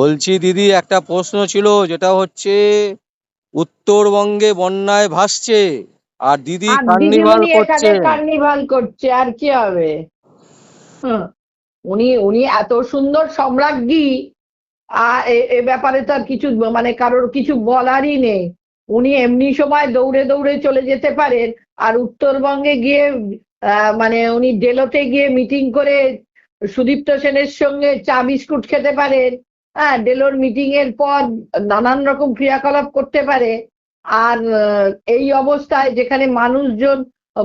বলছি দিদি, একটা প্রশ্ন ছিল, যেটা হচ্ছে উত্তরবঙ্গে বন্যায় ভাসছে আর দিদি আর কার্নিভাল দিদিমণি এখানে করছে। কার্নিভাল করছে, আর কি হবে? হুম, উনি উনি এত সুন্দর সম্রাজ্ঞী, এ ব্যাপারে তো আর কিছু মানে কারোর কিছু বলারই নেই। উনি এমনি সময় দৌড়ে দৌড়ে চলে যেতে পারেন, আর উত্তরবঙ্গে গিয়ে মানে উনি ডেলোতে গিয়ে মিটিং করে সুদীপ্ত সেনের সঙ্গে চা বিস্কুট খেতে পারেন। হ্যাঁ, ডেলোর মিটিং এর পর নানান রকম ক্রিয়াকলাপ করতে পারে। আর এই অবস্থায় যেখানে মানুষজন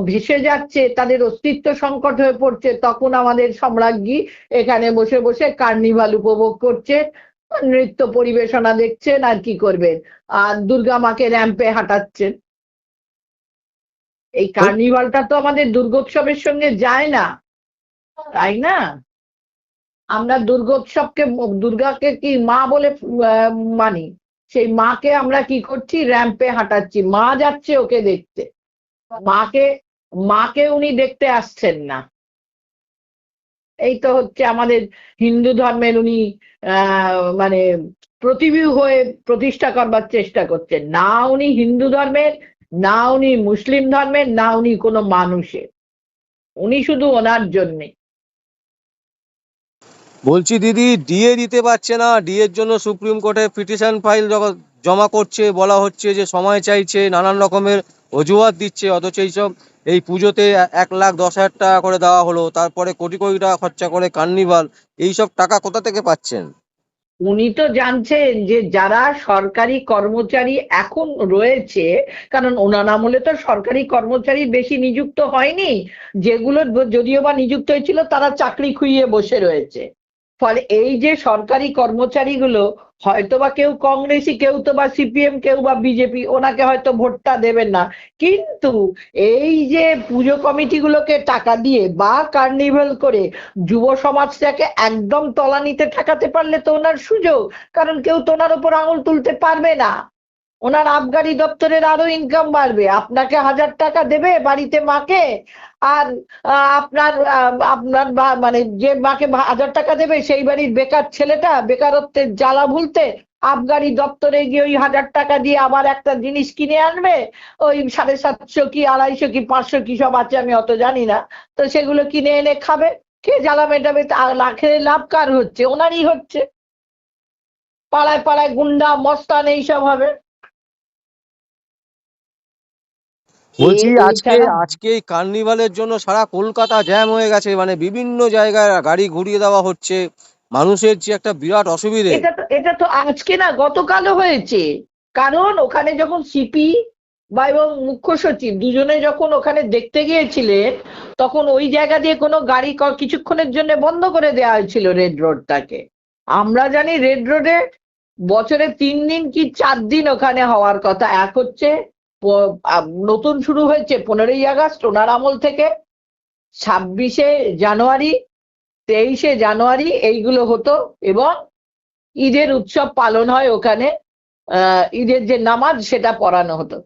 ভেসে যাচ্ছে, তাদের অস্তিত্ব সংকট হয়ে পড়ছে, তখন আমাদের সম্রাজ্ঞী এখানে বসে বসে কার্নিভাল উপভোগ করছে, নৃত্য পরিবেশনা দেখছেন, আর কি করবেন? আর দুর্গা মাকে র্যাম্পে হাঁটাচ্ছেন। এই কার্নিভালটা তো আমাদের দুর্গোৎসবের সঙ্গে যায় না, তাই না? আমরা দুর্গোৎসবকে, দুর্গাকে কি মা বলে মানি? সেই মাকে আমরা কি করছি? র্যাম্পে হাঁটাচ্ছি। মা যাচ্ছে ওকে দেখতে, মাকে মাকে উনি দেখতে আসছেন না। এই তো হচ্ছে আমাদের হিন্দু ধর্মের উনি মানে প্রতিবিউ হয়ে প্রতিষ্ঠা করবার চেষ্টা করছেন। না উনি হিন্দু ধর্মের, না উনি মুসলিম ধর্মের, না উনি কোনো মানুষের, উনি শুধু ওনার জন্যে। বলছি দিদি, ডিএ দিতে পারছে না, ডিএর জন্য সুপ্রিম কোর্টে পিটিশন ফাইল জমা করছে, বলা হচ্ছে যে সময় চাইছে, নানান রকমের অজুহাত দিচ্ছে। অথচ এইসব এই পুজোতে 1,10,000 টাকা করে দেওয়া হলো, তারপরে কোটি কোটি টাকা খরচা করে কার্নিভাল, এইসব টাকা কোথা থেকে পাচ্ছেন? উনি তো জানছেন যে যারা সরকারি কর্মচারী এখন রয়েছে, কারণ ওনার আমলে তো সরকারি কর্মচারী বেশি নিযুক্ত হয়নি, যেগুলো যদিও বা নিযুক্ত হয়েছিল তারা চাকরি খুইয়ে বসে রয়েছে। ফলে এই যে সরকারি কর্মচারীগুলো, হয়তোবা কেউ কংগ্রেসি, কেউ তো বা সিপিএম, কেউ বা বিজেপি, ওনাকে হয়তো ভোটটা দেবেন না, কিন্তু এই যে পুজো কমিটিগুলোকে টাকা দিয়ে বা কার্নিভেল করে যুব সমাজটাকে একদম তলানিতে ঠেকাতে পারলে তো ওনার সুযোগ। কারণ কেউ তো ওনার উপর আঙুল তুলতে পারবে না। ওনার আবগারি দপ্তরের আরো ইনকাম বাড়বে, আপনাকে 1,000 টাকা দেবে বাড়িতে মাকে, আর আপনার আপনার মানে যে মাকে 1,000 টাকা দেবে, সেই বাড়ির বেকার ছেলেটা বেকারত্বের জ্বালা ভুলতে আবগারি দপ্তরে গিয়ে ওই 1,000 টাকা দিয়ে আবার একটা জিনিস কিনে আনবে, ওই 750 কি 250 কি 500 কি সব আছে, আমি অত জানি না। তো সেগুলো কিনে এনে খাবে, কে জ্বালা মেটাবে? লাখে লাভ কার হচ্ছে? ওনারই হচ্ছে। পাড়ায় পাড়ায় গুন্ডা মস্তান এইসব হবে। বলছি আজকে এছাড়া আজকে এই কার্নিভালের জন্য সারা কলকাতা জ্যাম হয়ে গেছে, মানে বিভিন্ন জায়গায় গাড়ি ঘুরিয়ে দেওয়া হচ্ছে। মানুষের যে একটা বিরাট অসুবিধে। এটা তো আজকে না, গতকালও হয়েছে। কারণ ওখানে যখন সিপি বা এবং মুখ্য সচিব দুজনে যখন ওখানে দেখতে গিয়েছিলেন, তখন ওই জায়গা দিয়ে কোনো গাড়ি কিছুক্ষণের জন্য বন্ধ করে দেওয়া হয়েছিল, রেড রোডটাকে। আমরা জানি রেড রোডে বছরে 3 দিন কি 4 দিন ওখানে হওয়ার কথা। এক হচ্ছে নতুন শুরু হয়েছে 15ই আগস্ট ওনার আমল থেকে, 26শে জানুয়ারি, 23শে জানুয়ারি এইগুলো হতো, এবং ঈদের উৎসব পালন হয় ওখানে। ঈদের যে নামাজ সেটা পড়ানো হতো।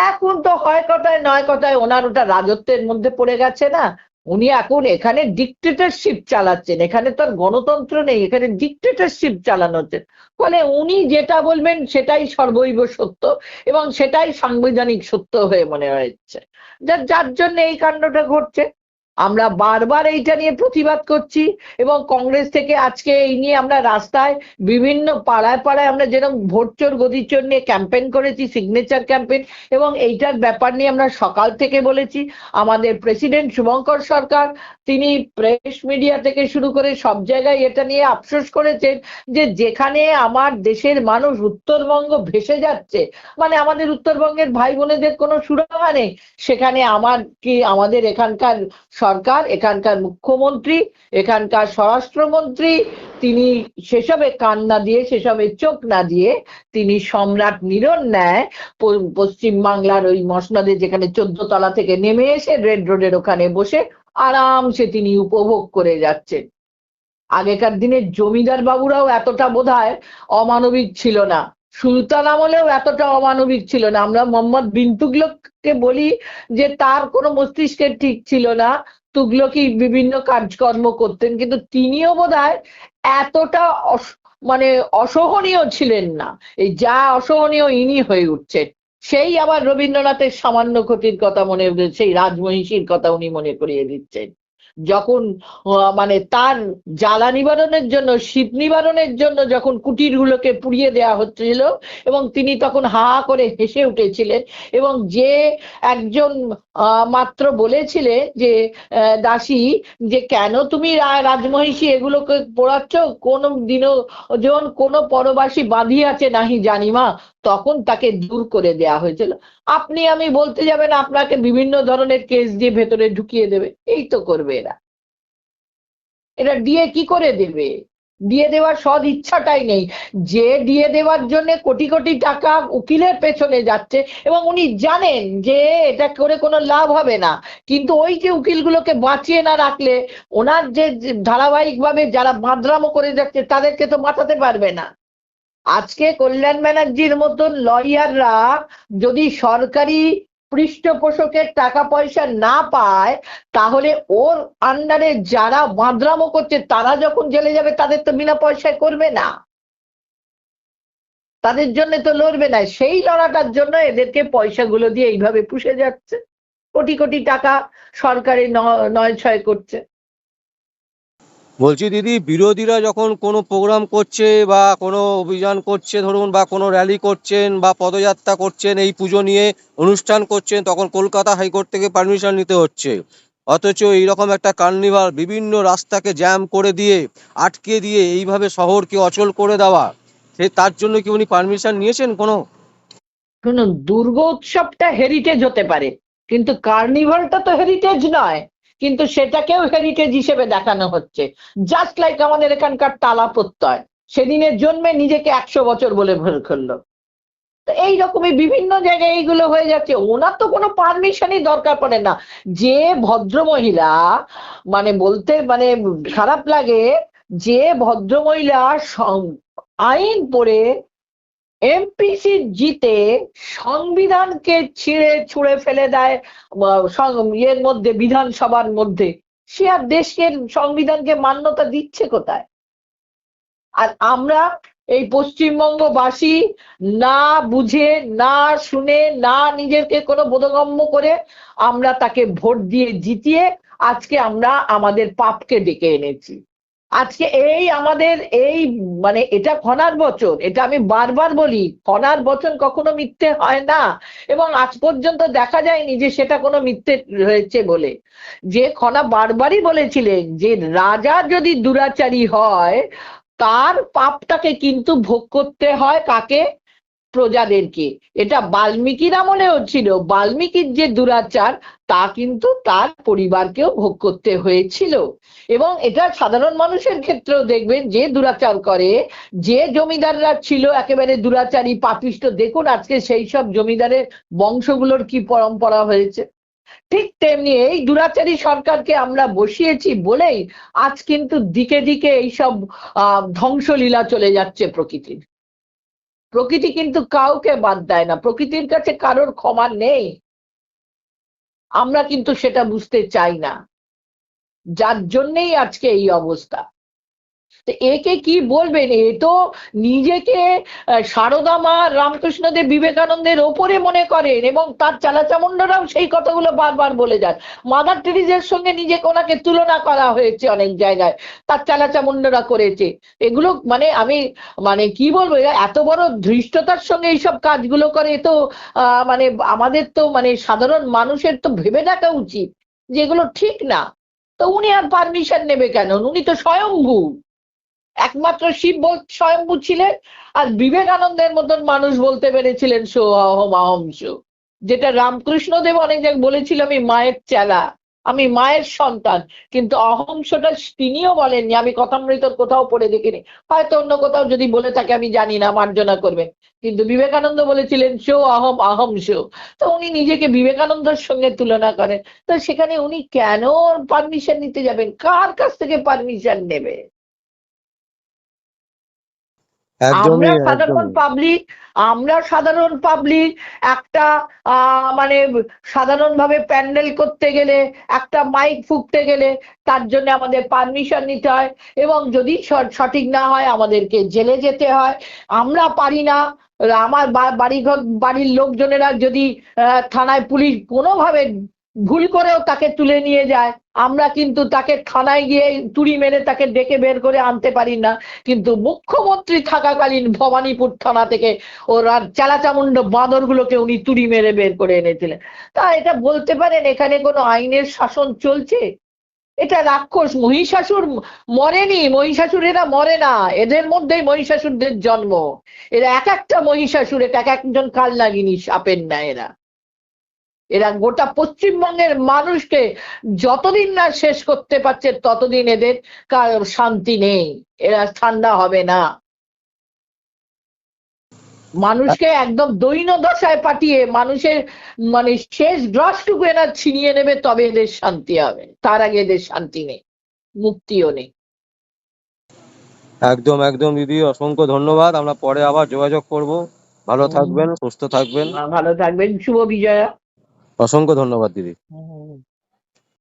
এখন তো হয় কথায় নয় কথায় ওনার ওটা রাজত্বের মধ্যে পড়ে গেছে না? উনি এখন এখানে ডিক্টেটরশিপ চালাচ্ছেন, এখানে তো আর গণতন্ত্র নেই, এখানে ডিক্টেটরশিপ চালানো হচ্ছে। ফলে উনি যেটা বলবেন সেটাই সর্বৈব সত্য, এবং সেটাই সাংবিধানিক সত্য হয়ে মনে হচ্ছে, যার জন্য এই কাণ্ডটা ঘটছে। আমরা বারবার এইটা নিয়ে প্রতিবাদ করছি, এবং কংগ্রেস থেকে আজকে এই নিয়ে আমরা রাস্তায় বিভিন্ন পাড়ায় পাড়ায় আমরা যেরকম ভোট চোর গদি চোর নিয়ে ক্যাম্পেইন করেছি, সিগনেচার ক্যাম্পেইন, এবং এইটার ব্যাপার নিয়ে আমরা সকাল থেকে বলেছি। আমাদের প্রেসিডেন্ট শুভঙ্কর সরকার, তিনি প্রেস মিডিয়া থেকে শুরু করে সব জায়গায় এটা নিয়ে আফসোস করেছেন, যে যেখানে আমার দেশের মানুষ উত্তরবঙ্গ ভেসে যাচ্ছে, মানে আমাদের উত্তরবঙ্গের ভাই বোনেদের কোনো সুরাহা নেই, সেখানে আমাদের এখানকার সরকার, এখানকার মুখ্যমন্ত্রী, এখানকার স্বরাষ্ট্রমন্ত্রী, তিনি সেসবে কান না দিয়ে, সেসবে চোখ না দিয়ে, তিনি সম্রাট নিরণ ন্যায় পশ্চিম বাংলার ওই মসনদে, যেখানে 14 তলা থেকে নেমে এসে রেড রোডের ওখানে বসে আরামসে তিনি উপভোগ করে যাচ্ছেন। আগেকার দিনের জমিদার বাবুরাও এতটা বোধহয় অমানবিক ছিল না, সুলতান আমলেও এতটা অমানবিক ছিল না। আমরা মোহাম্মদ বিন তুগলককে বলি যে তার কোনো মস্তিষ্কের ঠিক ছিল না, তুগলকি বিভিন্ন কাজকর্ম করতেন, কিন্তু তিনিও বোধহয় এতটা মানে অসহনীয় ছিলেন না, এই যা অসহনীয় ইনি হয়ে উঠছেন। সেই আবার রবীন্দ্রনাথের সামান্য ক্ষতির কথা মনে, সেই রাজমহিষীর কথা উনি মনে করিয়ে দিচ্ছেন। যখন মানে তার জ্বালা নিবারণের জন্য, শীত নিবারণের জন্য যখন কুটিরগুলোকে পুড়িয়ে দেওয়া হচ্ছিল, এবং তিনি তখন হা হা করে হেসে উঠেছিলেন, এবং যে একজন মাত্র বলেছিলেন যে দাসী, যে কেন তুমি রাজমহিষী এগুলোকে পোড়াচ্ছ, কোনো দিনও যখন কোনো পরবাসী বাঁধিয়াছে নাহি জানিমা, তখন তাকে দূর করে দেয়া হয়েছিল। আপনি আমি বলতে যাবেন, আপনাকে বিভিন্ন ধরনের কেস দিয়ে ভেতরে ঢুকিয়ে দেবে, এই তো করবে এরা। এরা ডিএ কি করে দেবে? দিয়ে দেওয়ার সদ ইচ্ছাটাই নেই। যে দিয়ে দেওয়ার জন্য কোটি কোটি টাকা উকিলের পেছনে যাচ্ছে, এবং উনি জানেন যে এটা করে কোনো লাভ হবে না, কিন্তু ওই যে উকিলগুলোকে বাঁচিয়ে না রাখলে ওনার যে ধারাবাহিকভাবে যারা বাঁদরামো করে যাচ্ছে তাদেরকে তো বাঁচাতে পারবে না। আজকে কল্যাণ ব্যানার্জির মতন লয়াররা যদি সরকারি পৃষ্ঠপোষকের টাকা পয়সা না পায়, তাহলে ওর আন্ডারে যারা বাঁদরামো করছে তারা যখন জেলে যাবে, তাদের তো বিনা পয়সায় করবে না, তাদের জন্য তো লড়বে না। সেই লড়াটার জন্য এদেরকে পয়সাগুলো দিয়ে এইভাবে পুষে যাচ্ছে, কোটি কোটি টাকা সরকারি নয় ছয় করছে। বলছি দিদি, বিরোধীরা যখন কোনো প্রোগ্রাম করছে বা কোনো অভিযান করছে ধরুন, বা কোনো র্যালি করছেন বা পদযাত্রা করছেন, এই পুজো নিয়ে অনুষ্ঠান করছেন, তখন কলকাতা হাইকোর্ট থেকে পারমিশন নিতে হচ্ছে। অথচ এইরকম একটা কার্নিভাল বিভিন্ন রাস্তাকে জ্যাম করে দিয়ে, আটকে দিয়ে এইভাবে শহরকে অচল করে দেওয়া, তার জন্য কি উনি পারমিশন নিয়েছেন কোনো? শুনুন, দুর্গোৎসবটা হেরিটেজ হতে পারে, কিন্তু কার্নিভালটা তো হেরিটেজ নয়, কিন্তু সেটাকেও হেরিটেজ হিসেবে দেখানো হচ্ছে। জাস্ট লাইক আমাদের এখানকার টালা প্রত্যয় সেদিনের জন্মে নিজেকে 100 বছর বলে ভুল করলো। তো এইরকমই বিভিন্ন জায়গায় এইগুলো হয়ে যাচ্ছে, ওনার তো কোনো পারমিশনই দরকার পড়ে না। যে ভদ্র মহিলা, মানে বলতে মানে খারাপ লাগে, যে ভদ্র মহিলা আইন পড়ে এমপিসি জিতে সংবিধানকে ছিঁড়ে ছুঁড়ে ফেলে দেয় ইয়ের মধ্যে, বিধানসভার মধ্যে, সে আর দেশের সংবিধানকে মান্যতা দিচ্ছে কোথায়? আর আমরা এই পশ্চিমবঙ্গবাসী না বুঝে, না শুনে, না নিজেকে কোনো বোধগম্য করে আমরা তাকে ভোট দিয়ে জিতিয়ে আজকে আমরা আমাদের পাপকে ডেকে এনেছি। আজকে এই আমাদের এই মানে এটা খনার বচন, এটা আমি বারবার বলি, খনার বচন কখনো মিথ্যে হয় না, এবং আজ পর্যন্ত দেখা যায়নি যে সেটা কোনো মিথ্যে হয়েছে বলে। যে খনা বারবারই বলেছিলেন যে রাজা যদি দুরাচারী হয়, তার পাপটাকে কিন্তু ভোগ করতে হয় কাকে? প্রজাদেরকে। এটা বাল্মীকির আমলেও ছিল, বাল্মীকির যে দুরাচার তা কিন্তু তার পরিবারকেও ভোগ করতে হয়েছিল। এবং এটা সাধারণ মানুষের ক্ষেত্রেও দেখবেন, যে দুরাচার করে, যে জমিদাররা ছিল একেবারে দুরাচারী পাপিষ্ট, দেখুন আজকে সেই সব জমিদারের বংশগুলোর কি পরম্পরা হয়েছে। ঠিক তেমনি এই দুরাচারী সরকারকে আমরা বসিয়েছি বলেই আজ কিন্তু দিকে দিকে এইসব ধ্বংসলীলা চলে যাচ্ছে প্রকৃতির। প্রকৃতি কিন্তু কাউকে বাদ দেয় না, প্রকৃতির কাছে কারোর ক্ষমা নেই, আমরা কিন্তু সেটা বুঝতে চাই না, যার জন্যেই আজকে এই অবস্থা। তো একে কি বলবেন? এ তো নিজেকে সারদা মা, রামকৃষ্ণদেব, বিবেকানন্দের ওপরে মনে করেন, এবং তার চালাচামুন্ডরাও সেই কথাগুলো বারবার বলে যান। মাদার টেরিজার সঙ্গে নিজেকে ওনাকে তুলনা করা হয়েছে অনেক জায়গায়, তার চালাচামুন্ডরা করেছে এগুলো। মানে আমি মানে কি বলবো, এরা এত বড় ধৃষ্টতার সঙ্গে এইসব কাজগুলো করে, তো মানে আমাদের তো মানে সাধারণ মানুষের তো ভেবে দেখা উচিত যে এগুলো ঠিক না। তো উনি আর পারমিশন নেবে কেন? উনি তো স্বয়ম্ভু, একমাত্র শিব স্বয়ম্ভু ছিলেন, আর বিবেকানন্দের মতন মানুষ বলতে পেরেছিলেন সো অহম অহম সো, যেটা রামকৃষ্ণদেব অনেক জায়গায় বলেছিল আমি মায়ের চেলা, আমি মায়ের সন্তান, কিন্তু অহংসটা তিনিও বলেননি। আমি কথামৃতর কোথাও পড়ে দেখিনি, হয়তো অন্য কোথাও যদি বলে থাকে আমি জানি না, মার্জনা করবেন, কিন্তু বিবেকানন্দ বলেছিলেন সো অহম অহম সো। তো উনি নিজেকে বিবেকানন্দের সঙ্গে তুলনা করেন, তো সেখানে উনি কেন পারমিশন নিতে যাবেন? কার কাছ থেকে পারমিশন নেবে? একদমই আমরা সাধারণ পাবলিক একটা মানে সাধারণভাবে প্যান্ডেল করতে গেলে, একটা মাইক ফুঁকতে গেলে তার জন্য আমাদের পারমিশন নিতে হয়, এবং যদি সঠিক না হয় আমাদেরকে জেলে যেতে হয়। আমরা পারি না, আমার বাড়ির লোকজনেরা যদি থানায় পুলিশ কোনোভাবে ভুল করেও তাকে তুলে নিয়ে যায়, আমরা কিন্তু তাকে থানায় গিয়ে তুড়ি মেরে তাকে ডেকে বের করে আনতে পারি না। কিন্তু মুখ্যমন্ত্রী থাকাকালীন ভবানীপুর থানা থেকে ওরা চালাচামুন্ড বাঁদরগুলোকে উনি তুড়ি মেরে বের করে এনেছিলেন। তা এটা বলতে পারেন এখানে কোনো আইনের শাসন চলছে? এটা রাক্ষস মহিষাসুর মরেনি, মহিষাসুরেরা মরে না, এদের মধ্যেই মহিষাসুরদের জন্ম। এরা এক একটা মহিষাসুর, এক একজন কালনাগিনী সাপের ন্যায় এরা গোটা পশ্চিমবঙ্গের মানুষকে যতদিন না শেষ করতে পারছে ততদিন এদের শান্তি নেই, এরা ঠান্ডা হবে না। মানুষকে একদম দৈন্য দশায় পাঠিয়ে মানুষের মানে শেষ গ্রাসটুকু এরা ছিনিয়ে নেবে, তবে এদের শান্তি হবে, তার আগে এদের শান্তি নেই, মুক্তিও নেই। একদম একদম দিদি, অসংখ্য ধন্যবাদ। আমরা পরে আবার যোগাযোগ করব। ভালো থাকবেন, সুস্থ থাকবেন। ভালো থাকবেন, শুভ বিজয়া। অসংখ্য ধন্যবাদ দিদি।